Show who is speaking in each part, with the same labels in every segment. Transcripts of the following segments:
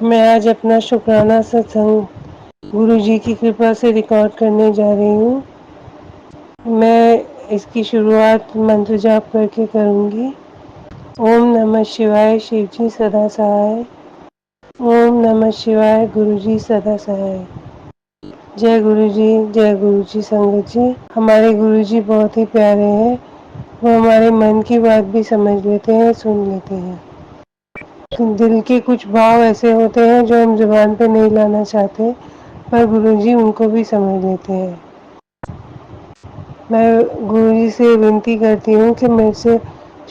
Speaker 1: میں آج اپنا شکرانہ ستسنگ گرو جی کی کرپا سے ریکارڈ کرنے جا رہی ہوں۔ میں اس کی شروعات منتر جاپ کر کے کروں گی۔ اوم نمہ شیوائے، شیو جی سدا سہائے۔ اوم نمہ شیوائے، گرو جی سدا سہائے۔ جے گرو جی، جے گرو جی سنگت جی۔ ہمارے گرو جی بہت ہی پیارے ہیں، وہ ہمارے من کی بات بھی سمجھ لیتے ہیں، سن لیتے ہیں۔ دل کے کچھ بھاؤ ایسے ہوتے ہیں جو ہم زبان پہ نہیں لانا چاہتے، پر گرو جی ان کو بھی سمجھ لیتے ہیں۔ میں گرو جی سے ونتی کرتی ہوں کہ مجھ سے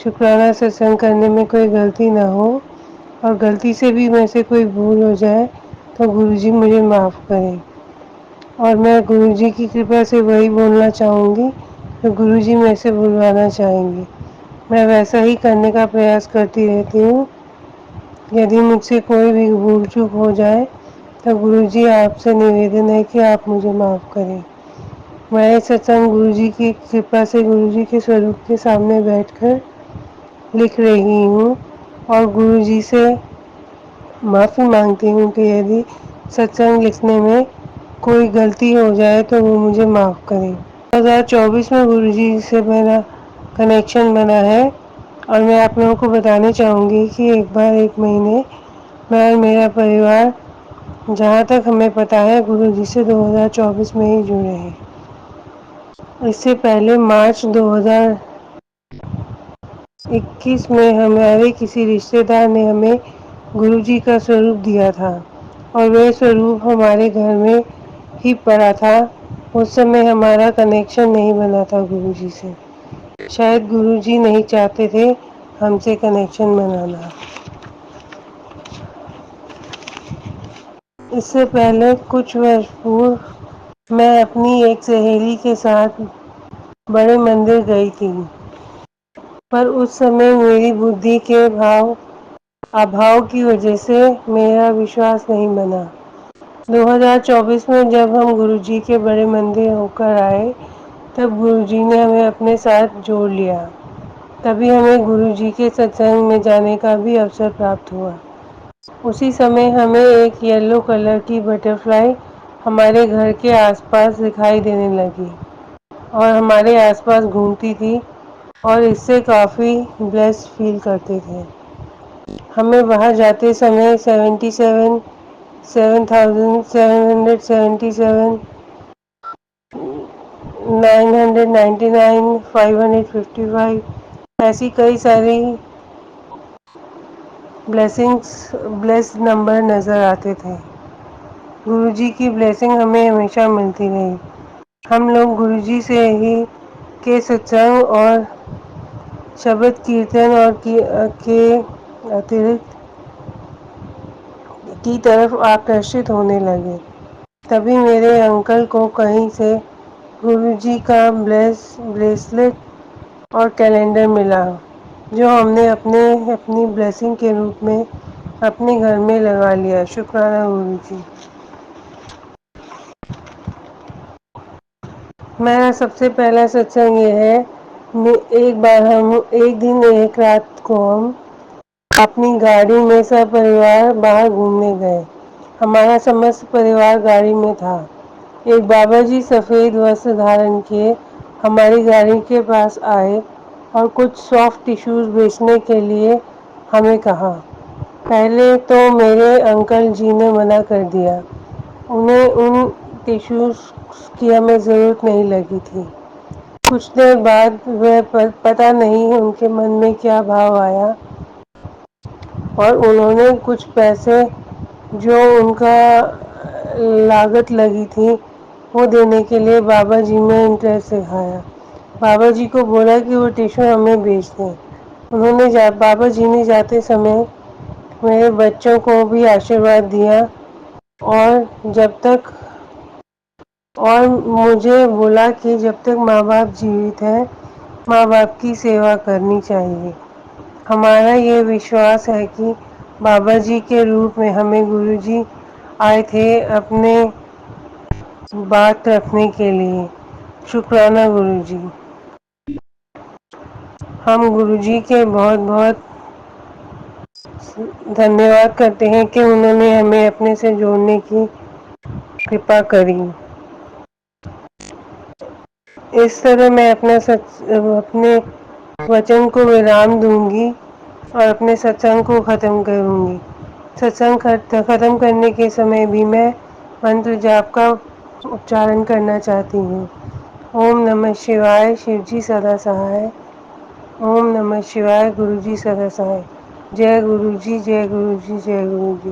Speaker 1: شکرانہ ستسنگ کرنے میں کوئی غلطی نہ ہو، اور غلطی سے بھی میں سے کوئی بھول ہو جائے تو گرو جی مجھے معاف کریں۔ اور میں گرو جی کی کرپا سے وہی بولنا چاہوں گی جو گرو جی میں سے بلوانا چاہیں گے۔ میں ویسا ہی کرنے کا پریاس کرتی رہتی ہوں۔ یدی مجھ سے کوئی بھی بھول چوک ہو جائے تو گرو جی آپ سے نویدن ہے کہ آپ مجھے معاف کریں۔ میں ستسنگ گرو جی کی کرپا سے گرو جی کے سوروپ کے سامنے بیٹھ کر لکھ رہی ہوں، اور گرو جی سے معافی مانگتی ہوں کہ یدی ستسنگ لکھنے میں کوئی غلطی ہو جائے تو وہ مجھے معاف کریں۔ 2024 میں گرو جی سے میرا کنیکشن بنا ہے، اور میں آپ لوگوں کو بتانا چاہوں گی کہ ایک بار ایک مہینے میں اور میرا پریوار، جہاں تک ہمیں پتہ ہے، گرو جی سے 2024 میں ہی جڑے ہیں۔ اس سے پہلے مارچ 2021 میں ہمارے کسی رشتے دار نے ہمیں گرو جی کا سوروپ دیا تھا، اور وہ سوروپ ہمارے گھر میں ہی پڑا تھا۔ اس سمے ہمارا کنیکشن نہیں بنا تھا گرو جی سے، شاید گرو جی نہیں چاہتے تھے ہم سے کنیکشن بنانا۔ اس سے پہلے کچھ برس پورو میں اپنی ایک سہیلی کے ساتھ بڑے مندر گئی تھی، پر اس سمے میری بدھی کے ابھاؤ کی وجہ سے میرا وشواس نہیں بنا۔ 2024 میں جب ہم گرو جی کے بڑے مندر ہو کر آئے، تب گرو جی نے ہمیں اپنے ساتھ جوڑ لیا۔ تبھی ہمیں گرو جی کے ستسنگ میں جانے کا بھی اوسر پراپت ہوا۔ اسی سمے ہمیں ایک یلو کلر کی بٹر فلائی ہمارے گھر کے آس پاس دکھائی دینے لگی، اور ہمارے آس پاس گھومتی تھی، اور اس سے کافی بلیسڈ فیل کرتے تھے۔ ہمیں وہاں جاتے سمے 77777 999 555 ایسی کئی ساری بلیسڈ نمبر نظر آتے تھے۔ گرو جی کی بلیسنگ ہمیں ہمیشہ ملتی رہی۔ ہم لوگ گرو جی سے ہی کے ستسنگ اور شبد کیرتن اور کے اترکت کی طرف آکرشت ہونے لگے۔ تبھی میرے انکل کو کہیں سے گرو جی کا بریسلیٹ اور کیلنڈر ملا، جو ہم نے اپنی بلیسنگ کے روپ میں اپنے گھر میں لگا لیا۔ شکرانہ گرو جی۔ میرا سب سے پہلا ستسنگ یہ ہے، ایک دن ایک رات کو ہم اپنی گاڑی میں سب پریوار باہر گھومنے گئے۔ ہمارا سمست پریوار گاڑی میں تھا۔ ایک بابا جی سفید وسطر دھارن کیے ہماری گاڑی کے پاس آئے اور کچھ سافٹ ٹشوز بیچنے کے لیے ہمیں کہا۔ پہلے تو میرے انکل جی نے منع کر دیا، انہیں ان ٹشوز کی ہمیں ضرورت نہیں لگی تھی۔ کچھ دیر بعد پتہ نہیں ان کے من میں کیا بھاو آیا، اور انہوں نے کچھ پیسے جو ان کا لاگت لگی تھی وہ دینے کے لیے بابا جی میں انٹرسٹ دکھایا۔ بابا جی کو بولا کہ وہ ٹشو ہمیں بیچ دیں۔ بابا جی نے جاتے سمے میرے بچوں کو بھی آشیرواد دیا، اور مجھے بولا کہ جب تک ماں باپ جیوت ہیں، ماں باپ کی سیوا کرنی چاہیے۔ ہمارا یہ وشواس ہے کہ بابا جی کے روپ میں ہمیں گرو جی آئے تھے اپنے بات رکھنے کے لیے۔ شکرانہ گرو جی۔ ہم گرو جی کے بہت بہت دھنیہ واد کرتے ہیں کہ انہوں نے ہمیں اپنے سے جوڑنے کی کرپا کری۔ اس طرح میں اپنے وچن کو ولرام دوں گی اور اپنے ستسنگ کو ختم کروں گی۔ ستسنگ ختم کرنے کے سمے بھی میں منتر جاپ کا اچارن کرنا چاہتی ہوں۔ اوم نمہ شیوائے، شیو جی سدا سہائے۔ اوم نمہ شیوائے، گرو جی سدا سہائے۔ جے گرو جی، جے گرو جی، جے گرو جی۔